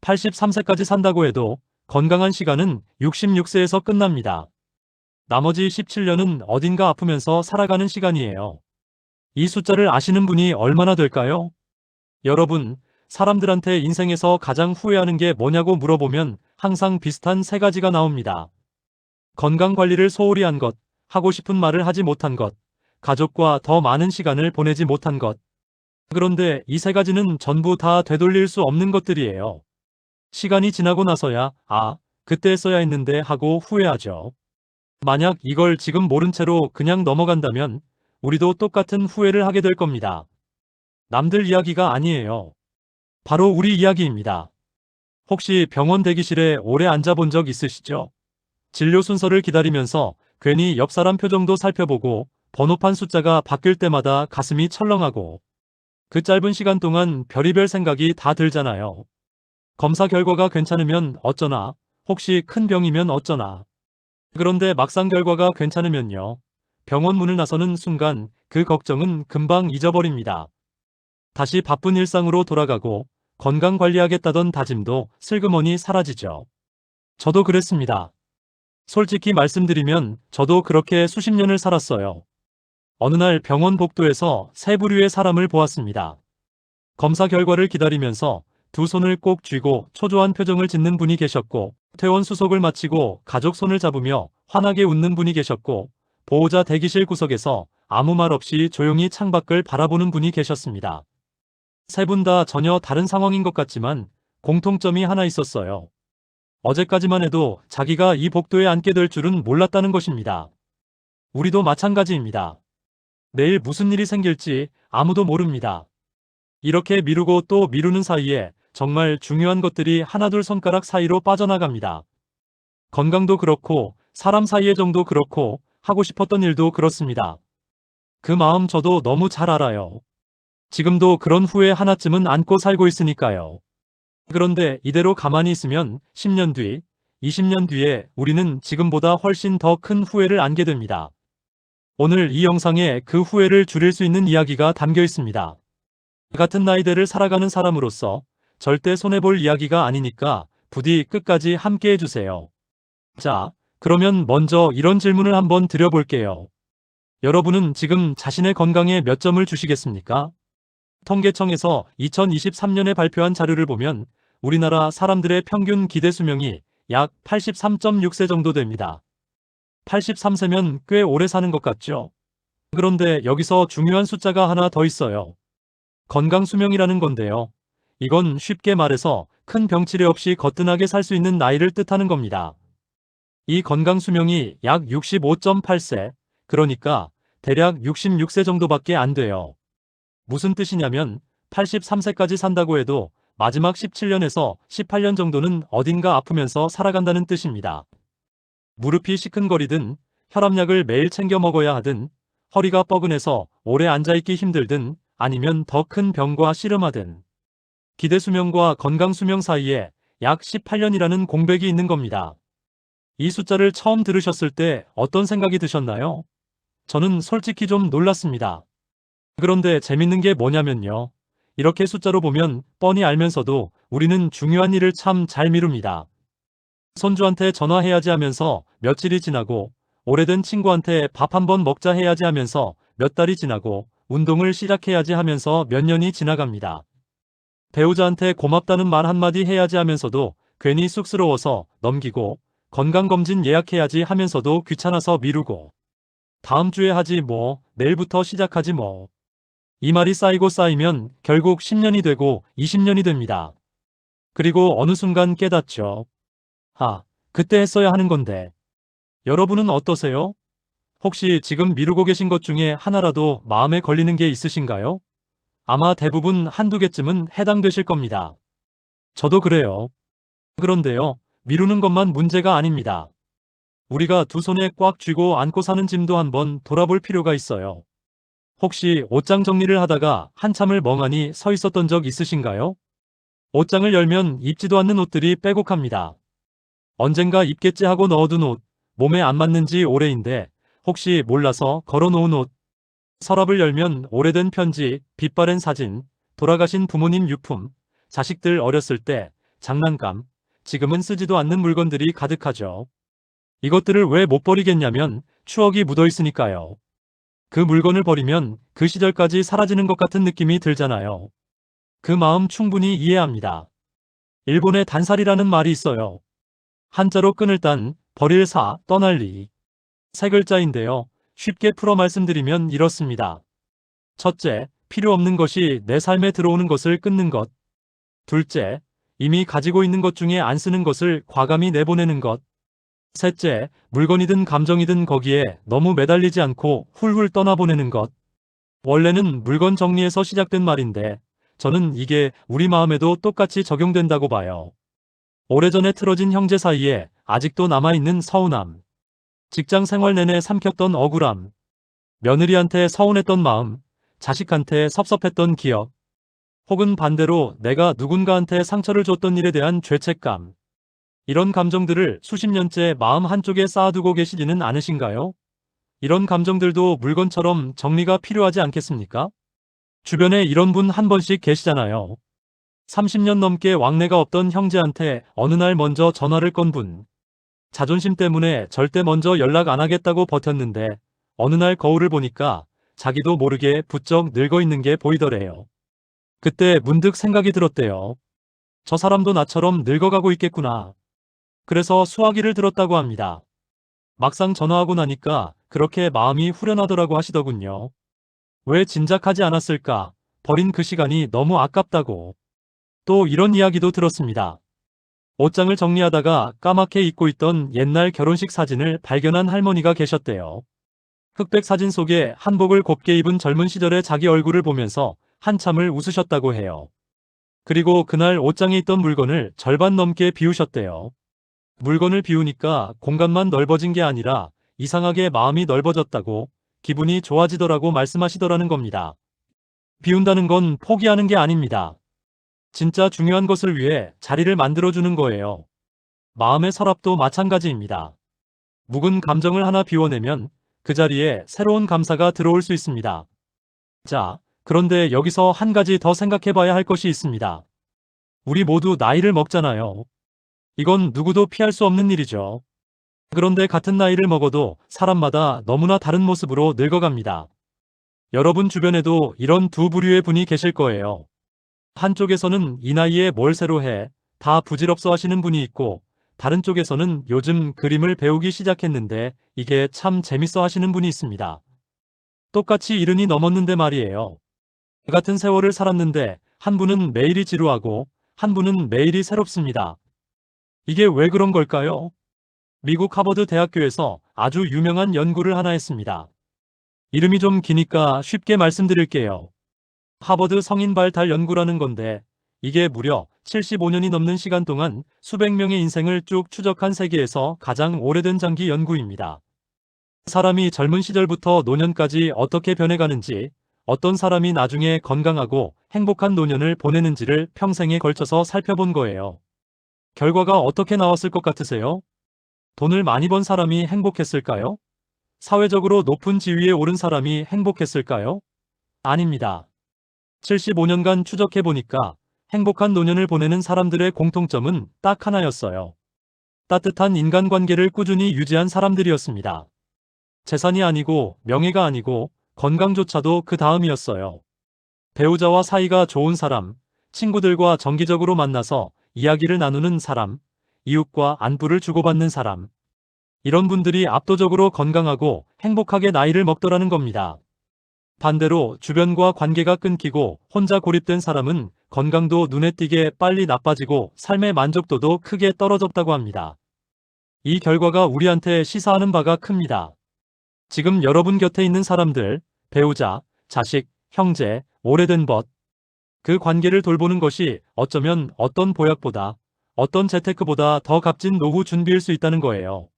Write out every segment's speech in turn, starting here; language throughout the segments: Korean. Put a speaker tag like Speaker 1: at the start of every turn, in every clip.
Speaker 1: 83세까지 산다고 해도 건강한 시간은 66세에서 끝납니다. 나머지 17년은 어딘가 아프면서 살아가는 시간이에요. 이 숫자를 아시는 분이 얼마나 될까요? 여러분, 사람들한테 인생에서 가장 후회하는 게 뭐냐고 물어보면 항상 비슷한 세 가지가 나옵니다. 건강 관리를 소홀히 한 것, 하고 싶은 말을 하지 못한 것, 가족과 더 많은 시간을 보내지 못한 것. 그런데 이 세 가지는 전부 다 되돌릴 수 없는 것들이에요. 시간이 지나고 나서야, 그때 했어야 했는데 하고 후회하죠. 만약 이걸 지금 모른 채로 그냥 넘어간다면 우리도 똑같은 후회를 하게 될 겁니다. 남들 이야기가 아니에요. 바로 우리 이야기입니다. 혹시 병원 대기실에 오래 앉아본 적 있으시죠? 진료 순서를 기다리면서 괜히 옆 사람 표정도 살펴보고 번호판 숫자가 바뀔 때마다 가슴이 철렁하고 그 짧은 시간 동안 별의별 생각이 다 들잖아요. 검사 결과가 괜찮으면 어쩌나, 혹시 큰 병이면 어쩌나. 그런데 막상 결과가 괜찮으면요. 병원 문을 나서는 순간 그 걱정은 금방 잊어버립니다. 다시 바쁜 일상으로 돌아가고 건강 관리하겠다던 다짐도 슬그머니 사라지죠. 저도 그랬습니다. 솔직히 말씀드리면 저도 그렇게 수십 년을 살았어요. 어느 날 병원 복도에서 세 부류의 사람을 보았습니다. 검사 결과를 기다리면서 두 손을 꼭 쥐고 초조한 표정을 짓는 분이 계셨고, 퇴원 수속을 마치고 가족 손을 잡으며 환하게 웃는 분이 계셨고, 보호자 대기실 구석에서 아무 말 없이 조용히 창밖을 바라보는 분이 계셨습니다. 세 분 다 전혀 다른 상황인 것 같지만 공통점이 하나 있었어요. 어제까지만 해도 자기가 이 복도에 앉게 될 줄은 몰랐다는 것입니다. 우리도 마찬가지입니다. 내일 무슨 일이 생길지 아무도 모릅니다. 이렇게 미루고 또 미루는 사이에 정말 중요한 것들이 하나둘 손가락 사이로 빠져나갑니다. 건강도 그렇고 사람 사이의 정도 그렇고 하고 싶었던 일도 그렇습니다. 그 마음 저도 너무 잘 알아요. 지금도 그런 후회 하나쯤은 안고 살고 있으니까요. 그런데 이대로 가만히 있으면 10년 뒤, 20년 뒤에 우리는 지금보다 훨씬 더 큰 후회를 안게 됩니다. 오늘 이 영상에 그 후회를 줄일 수 있는 이야기가 담겨 있습니다. 같은 나이대를 살아가는 사람으로서 절대 손해볼 이야기가 아니니까 부디 끝까지 함께 해주세요. 자, 그러면 먼저 이런 질문을 한번 드려볼게요. 여러분은 지금 자신의 건강에 몇 점을 주시겠습니까? 통계청에서 2023년에 발표한 자료를 보면 우리나라 사람들의 평균 기대 수명이 약 83.6세 정도 됩니다. 83세면 꽤 오래 사는 것 같죠? 그런데 여기서 중요한 숫자가 하나 더 있어요. 건강 수명이라는 건데요. 이건 쉽게 말해서 큰 병치레 없이 거뜬하게 살 수 있는 나이를 뜻하는 겁니다. 이 건강 수명이 약 65.8세, 그러니까 대략 66세 정도밖에 안 돼요. 무슨 뜻이냐면 83세까지 산다고 해도 마지막 17년에서 18년 정도는 어딘가 아프면서 살아간다는 뜻입니다. 무릎이 시큰거리든, 혈압약을 매일 챙겨 먹어야 하든, 허리가 뻐근해서 오래 앉아있기 힘들든, 아니면 더 큰 병과 씨름하든. 기대 수명과 건강 수명 사이에 약 18년이라는 공백이 있는 겁니다. 이 숫자를 처음 들으셨을 때 어떤 생각이 드셨나요? 저는 솔직히 좀 놀랐습니다. 그런데 재밌는 게 뭐냐면요. 이렇게 숫자로 보면 뻔히 알면서도 우리는 중요한 일을 참 잘 미룹니다. 손주한테 전화해야지 하면서 며칠이 지나고, 오래된 친구한테 밥 한번 먹자 해야지 하면서 몇 달이 지나고, 운동을 시작해야지 하면서 몇 년이 지나갑니다. 배우자한테 고맙다는 말 한마디 해야지 하면서도 괜히 쑥스러워서 넘기고, 건강검진 예약해야지 하면서도 귀찮아서 미루고, 다음 주에 하지 뭐, 내일부터 시작하지 뭐. 이 말이 쌓이고 쌓이면 결국 10년이 되고 20년이 됩니다. 그리고 어느 순간 깨닫죠. 그때 했어야 하는 건데. 여러분은 어떠세요? 혹시 지금 미루고 계신 것 중에 하나라도 마음에 걸리는 게 있으신가요? 아마 대부분 한두 개쯤은 해당되실 겁니다. 저도 그래요. 그런데요, 미루는 것만 문제가 아닙니다. 우리가 두 손에 꽉 쥐고 안고 사는 짐도 한번 돌아볼 필요가 있어요. 혹시 옷장 정리를 하다가 한참을 멍하니 서 있었던 적 있으신가요? 옷장을 열면 입지도 않는 옷들이 빼곡합니다. 언젠가 입겠지 하고 넣어둔 옷, 몸에 안 맞는지 오래인데 혹시 몰라서 걸어놓은 옷. 서랍을 열면 오래된 편지, 빛바랜 사진, 돌아가신 부모님 유품, 자식들 어렸을 때 장난감, 지금은 쓰지도 않는 물건들이 가득하죠. 이것들을 왜 못 버리겠냐면 추억이 묻어 있으니까요. 그 물건을 버리면 그 시절까지 사라지는 것 같은 느낌이 들잖아요. 그 마음 충분히 이해합니다. 일본에 단살이라는 말이 있어요. 한자로 끈을 딴, 버릴 사, 떠날 리. 세 글자인데요. 쉽게 풀어 말씀드리면 이렇습니다. 첫째, 필요 없는 것이 내 삶에 들어오는 것을 끊는 것. 둘째, 이미 가지고 있는 것 중에 안 쓰는 것을 과감히 내보내는 것. 셋째, 물건이든 감정이든 거기에 너무 매달리지 않고 훌훌 떠나보내는 것. 원래는 물건 정리에서 시작된 말인데 저는 이게 우리 마음에도 똑같이 적용된다고 봐요. 오래전에 틀어진 형제 사이에 아직도 남아있는 서운함. 직장 생활 내내 삼켰던 억울함. 며느리한테 서운했던 마음. 자식한테 섭섭했던 기억. 혹은 반대로 내가 누군가한테 상처를 줬던 일에 대한 죄책감. 이런 감정들을 수십 년째 마음 한쪽에 쌓아두고 계시지는 않으신가요? 이런 감정들도 물건처럼 정리가 필요하지 않겠습니까? 주변에 이런 분 한 번씩 계시잖아요. 30년 넘게 왕래가 없던 형제한테 어느 날 먼저 전화를 건 분. 자존심 때문에 절대 먼저 연락 안 하겠다고 버텼는데 어느 날 거울을 보니까 자기도 모르게 부쩍 늙어 있는 게 보이더래요. 그때 문득 생각이 들었대요. 저 사람도 나처럼 늙어가고 있겠구나. 그래서 수화기를 들었다고 합니다. 막상 전화하고 나니까 그렇게 마음이 후련하더라고 하시더군요. 왜 진작하지 않았을까? 버린 그 시간이 너무 아깝다고. 또 이런 이야기도 들었습니다. 옷장을 정리하다가 까맣게 잊고 있던 옛날 결혼식 사진을 발견한 할머니가 계셨대요. 흑백 사진 속에 한복을 곱게 입은 젊은 시절의 자기 얼굴을 보면서 한참을 웃으셨다고 해요. 그리고 그날 옷장에 있던 물건을 절반 넘게 비우셨대요. 물건을 비우니까 공간만 넓어진 게 아니라 이상하게 마음이 넓어졌다고 기분이 좋아지더라고 말씀하시더라는 겁니다. 비운다는 건 포기하는 게 아닙니다. 진짜 중요한 것을 위해 자리를 만들어주는 거예요. 마음의 서랍도 마찬가지입니다. 묵은 감정을 하나 비워내면 그 자리에 새로운 감사가 들어올 수 있습니다. 자, 그런데 여기서 한 가지 더 생각해 봐야 할 것이 있습니다. 우리 모두 나이를 먹잖아요. 이건 누구도 피할 수 없는 일이죠. 그런데 같은 나이를 먹어도 사람마다 너무나 다른 모습으로 늙어갑니다. 여러분 주변에도 이런 두 부류의 분이 계실 거예요. 한쪽에서는 이 나이에 뭘 새로 해, 다 부질없어 하시는 분이 있고, 다른 쪽에서는 요즘 그림을 배우기 시작했는데 이게 참 재밌어 하시는 분이 있습니다. 똑같이 70이 넘었는데 말이에요. 같은 세월을 살았는데 한 분은 매일이 지루하고 한 분은 매일이 새롭습니다. 이게 왜 그런 걸까요? 미국 하버드 대학교에서 아주 유명한 연구를 하나 했습니다. 이름이 좀 기니까 쉽게 말씀드릴게요. 하버드 성인 발달 연구라는 건데 이게 무려 75년이 넘는 시간 동안 수백 명의 인생을 쭉 추적한 세계에서 가장 오래된 장기 연구입니다. 사람이 젊은 시절부터 노년까지 어떻게 변해가는지, 어떤 사람이 나중에 건강하고 행복한 노년을 보내는지를 평생에 걸쳐서 살펴본 거예요. 결과가 어떻게 나왔을 것 같으세요? 돈을 많이 번 사람이 행복했을까요? 사회적으로 높은 지위에 오른 사람이 행복했을까요? 아닙니다. 75년간 추적해보니까 행복한 노년을 보내는 사람들의 공통점은 딱 하나였어요. 따뜻한 인간관계를 꾸준히 유지한 사람들이었습니다. 재산이 아니고 명예가 아니고 건강조차도 그 다음이었어요. 배우자와 사이가 좋은 사람, 친구들과 정기적으로 만나서 이야기를 나누는 사람, 이웃과 안부를 주고받는 사람. 이런 분들이 압도적으로 건강하고 행복하게 나이를 먹더라는 겁니다. 반대로 주변과 관계가 끊기고 혼자 고립된 사람은 건강도 눈에 띄게 빨리 나빠지고 삶의 만족도도 크게 떨어졌다고 합니다. 이 결과가 우리한테 시사하는 바가 큽니다. 지금 여러분 곁에 있는 사람들, 배우자, 자식, 형제, 오래된 벗, 그 관계를 돌보는 것이 어쩌면 어떤 보약보다, 어떤 재테크보다 더 값진 노후 준비일 수 있다는 거예요.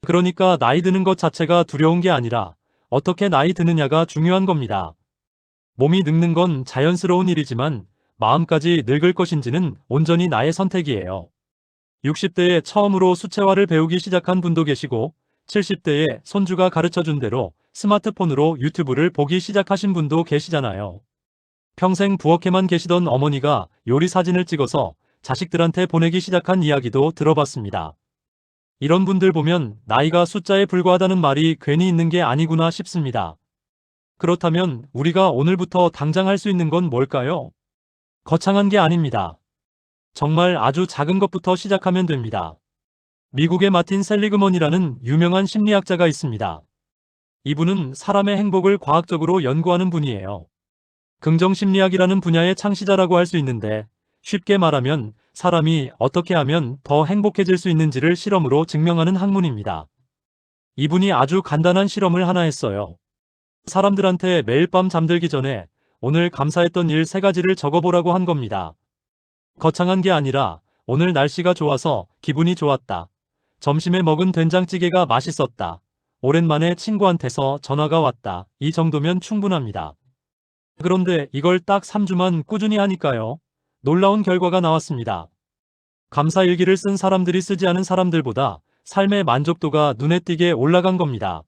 Speaker 1: 그러니까 나이 드는 것 자체가 두려운 게 아니라 어떻게 나이 드느냐가 중요한 겁니다. 몸이 늙는 건 자연스러운 일이지만 마음까지 늙을 것인지는 온전히 나의 선택이에요. 60대에 처음으로 수채화를 배우기 시작한 분도 계시고 70대에 손주가 가르쳐준 대로 스마트폰으로 유튜브를 보기 시작하신 분도 계시잖아요. 평생 부엌에만 계시던 어머니가 요리 사진을 찍어서 자식들한테 보내기 시작한 이야기도 들어봤습니다. 이런 분들 보면 나이가 숫자에 불과하다는 말이 괜히 있는 게 아니구나 싶습니다. 그렇다면 우리가 오늘부터 당장 할 수 있는 건 뭘까요? 거창한 게 아닙니다. 정말 아주 작은 것부터 시작하면 됩니다. 미국의 마틴 셀리그먼이라는 유명한 심리학자가 있습니다. 이분은 사람의 행복을 과학적으로 연구하는 분이에요. 긍정심리학이라는 분야의 창시자라고 할 수 있는데 쉽게 말하면 사람이 어떻게 하면 더 행복해질 수 있는지를 실험으로 증명하는 학문입니다. 이분이 아주 간단한 실험을 하나 했어요. 사람들한테 매일 밤 잠들기 전에 오늘 감사했던 일 3가지를 적어보라고 한 겁니다. 거창한 게 아니라 오늘 날씨가 좋아서 기분이 좋았다. 점심에 먹은 된장찌개가 맛있었다. 오랜만에 친구한테서 전화가 왔다. 이 정도면 충분합니다. 그런데 이걸 딱 3주만 꾸준히 하니까요. 놀라운 결과가 나왔습니다. 감사일기를 쓴 사람들이 쓰지 않은 사람들보다 삶의 만족도가 눈에 띄게 올라간 겁니다.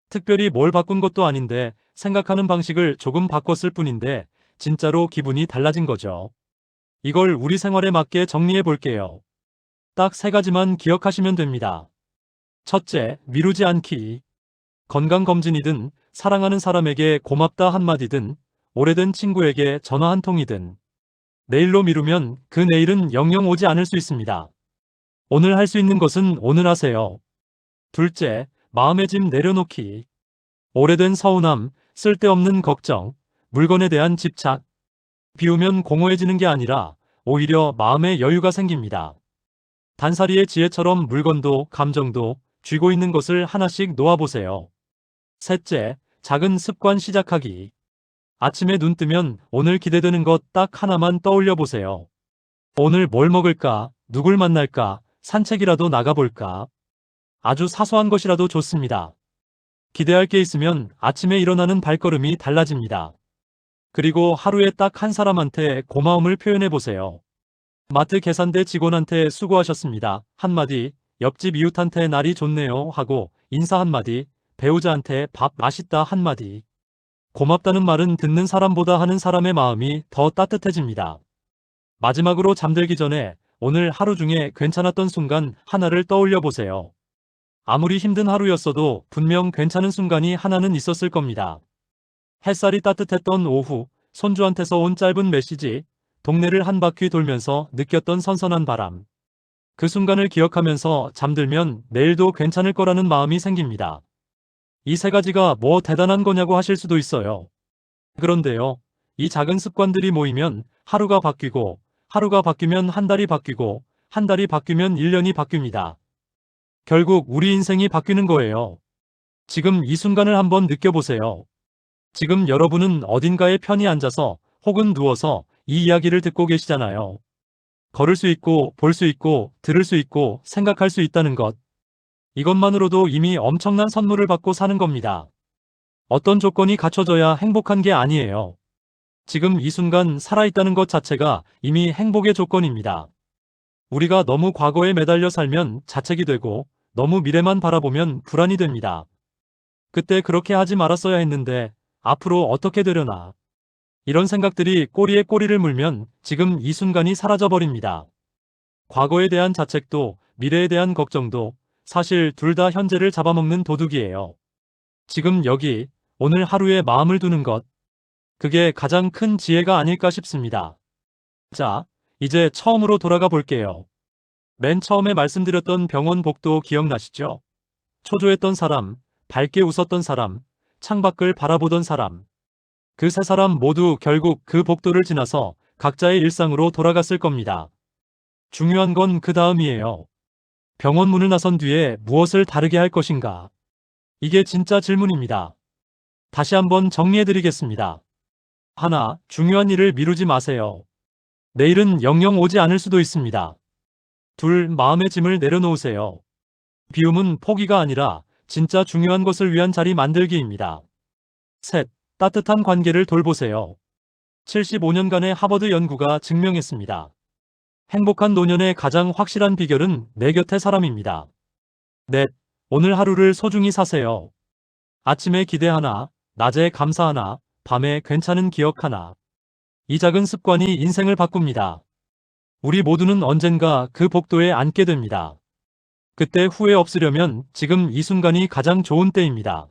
Speaker 1: 특별히 뭘 바꾼 것도 아닌데 생각하는 방식을 조금 바꿨을 뿐인데 진짜로 기분이 달라진 거죠. 이걸 우리 생활에 맞게 정리해 볼게요. 딱 3가지만 기억하시면 됩니다. 첫째, 미루지 않기. 건강검진이든 사랑하는 사람에게 고맙다 한마디든 오래된 친구에게 전화 한 통이든 내일로 미루면 그 내일은 영영 오지 않을 수 있습니다. 오늘 할 수 있는 것은 오늘 하세요. 둘째, 마음의 짐 내려놓기. 오래된 서운함, 쓸데없는 걱정, 물건에 대한 집착. 비우면 공허해지는 게 아니라 오히려 마음의 여유가 생깁니다. 단사리의 지혜처럼 물건도 감정도 쥐고 있는 것을 하나씩 놓아보세요. 셋째, 작은 습관 시작하기. 아침에 눈 뜨면 오늘 기대되는 것 딱 하나만 떠올려 보세요. 오늘 뭘 먹을까? 누굴 만날까? 산책이라도 나가볼까? 아주 사소한 것이라도 좋습니다. 기대할 게 있으면 아침에 일어나는 발걸음이 달라집니다. 그리고 하루에 딱 한 사람한테 고마움을 표현해 보세요. 마트 계산대 직원한테 수고하셨습니다. 한마디, 옆집 이웃한테 날이 좋네요 하고 인사 한마디, 배우자한테 밥 맛있다 한마디. 고맙다는 말은 듣는 사람보다 하는 사람의 마음이 더 따뜻해집니다. 마지막으로 잠들기 전에 오늘 하루 중에 괜찮았던 순간 하나를 떠올려 보세요. 아무리 힘든 하루였어도 분명 괜찮은 순간이 하나는 있었을 겁니다. 햇살이 따뜻했던 오후, 손주한테서 온 짧은 메시지, 동네를 한 바퀴 돌면서 느꼈던 선선한 바람. 그 순간을 기억하면서 잠들면 내일도 괜찮을 거라는 마음이 생깁니다. 이 3가지가 뭐 대단한 거냐고 하실 수도 있어요. 그런데요, 이 작은 습관들이 모이면 하루가 바뀌고, 하루가 바뀌면 한 달이 바뀌고, 한 달이 바뀌면 1년이 바뀝니다. 결국 우리 인생이 바뀌는 거예요. 지금 이 순간을 한번 느껴보세요. 지금 여러분은 어딘가에 편히 앉아서 혹은 누워서 이 이야기를 듣고 계시잖아요. 걸을 수 있고, 볼 수 있고, 들을 수 있고, 생각할 수 있다는 것. 이것만으로도 이미 엄청난 선물을 받고 사는 겁니다. 어떤 조건이 갖춰져야 행복한 게 아니에요. 지금 이 순간 살아있다는 것 자체가 이미 행복의 조건입니다. 우리가 너무 과거에 매달려 살면 자책이 되고 너무 미래만 바라보면 불안이 됩니다. 그때 그렇게 하지 말았어야 했는데 앞으로 어떻게 되려나. 이런 생각들이 꼬리에 꼬리를 물면 지금 이 순간이 사라져버립니다. 과거에 대한 자책도 미래에 대한 걱정도 사실 둘 다 현재를 잡아먹는 도둑이에요. 지금 여기 오늘 하루에 마음을 두는 것. 그게 가장 큰 지혜가 아닐까 싶습니다. 자, 이제 처음으로 돌아가 볼게요. 맨 처음에 말씀드렸던 병원 복도 기억나시죠? 초조했던 사람, 밝게 웃었던 사람, 창밖을 바라보던 사람. 그 3사람 모두 결국 그 복도를 지나서 각자의 일상으로 돌아갔을 겁니다. 중요한 건 그 다음이에요. 병원 문을 나선 뒤에 무엇을 다르게 할 것인가? 이게 진짜 질문입니다. 다시 한번 정리해드리겠습니다. 하나, 중요한 일을 미루지 마세요. 내일은 영영 오지 않을 수도 있습니다. 둘, 마음의 짐을 내려놓으세요. 비움은 포기가 아니라 진짜 중요한 것을 위한 자리 만들기입니다. 셋, 따뜻한 관계를 돌보세요. 75년간의 하버드 연구가 증명했습니다. 행복한 노년의 가장 확실한 비결은 내 곁의 사람입니다. 넷, 오늘 하루를 소중히 사세요. 아침에 기대 하나, 낮에 감사 하나, 밤에 괜찮은 기억 하나. 이 작은 습관이 인생을 바꿉니다. 우리 모두는 언젠가 그 복도에 앉게 됩니다. 그때 후회 없으려면 지금 이 순간이 가장 좋은 때입니다.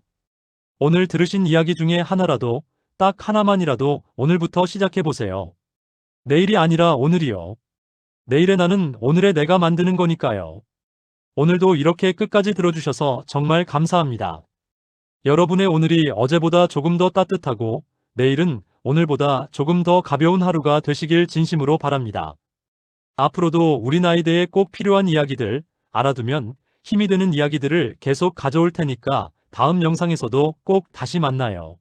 Speaker 1: 오늘 들으신 이야기 중에 하나라도, 딱 하나만이라도 오늘부터 시작해보세요. 내일이 아니라 오늘이요. 내일의 나는 오늘의 내가 만드는 거니까요. 오늘도 이렇게 끝까지 들어주셔서 정말 감사합니다. 여러분의 오늘이 어제보다 조금 더 따뜻하고 내일은 오늘보다 조금 더 가벼운 하루가 되시길 진심으로 바랍니다. 앞으로도 우리 나이대에 꼭 필요한 이야기들, 알아두면 힘이 되는 이야기들을 계속 가져올 테니까 다음 영상에서도 꼭 다시 만나요.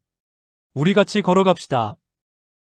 Speaker 1: 우리 같이 걸어갑시다.